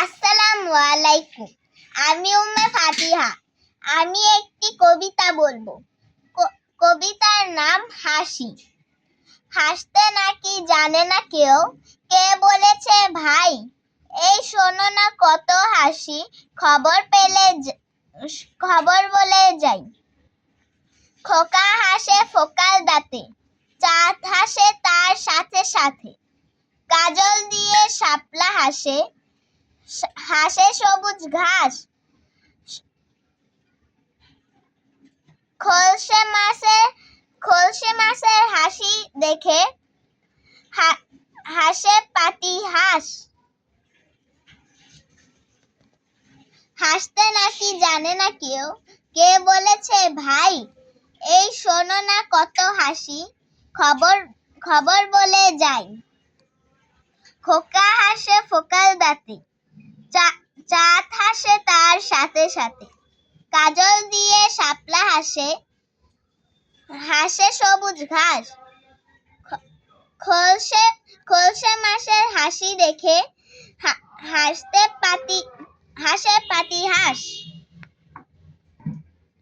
আসসালামু আলাইকুম। আমি উম্মে ফাতিহা। আমি একটি কবিতা বলবো। কবিতার নাম হাসি। হাসতে নাকি জানে না কেউ, কে বলেছে ভাই? এই শোনো না কত হাসি, খবর বলে যাই। খোকা হাসে ফোকাল দাঁতে, চাঁদ হাসে তার সাথে সাথে। কাজল দিয়ে শাপলা হাসে, হাসে সবুজ ঘাস। খলসে মাছের হাসি দেখে হাসে পাতি হাঁস। হাসতে নাকি জানে না কেউ, কে বলেছে ভাই? এই শোনো না কত হাসি, খবর বলে যাই। খোকা হাসে ফোকাল দাঁতে, চাঁদ হাসে তার সাথে সাথে। কাজল দিয়ে শাপলা হাসে, হাসে সবুজ ঘাস। খলসে মাছের হাসি দেখে হাসে পাতি হাঁস।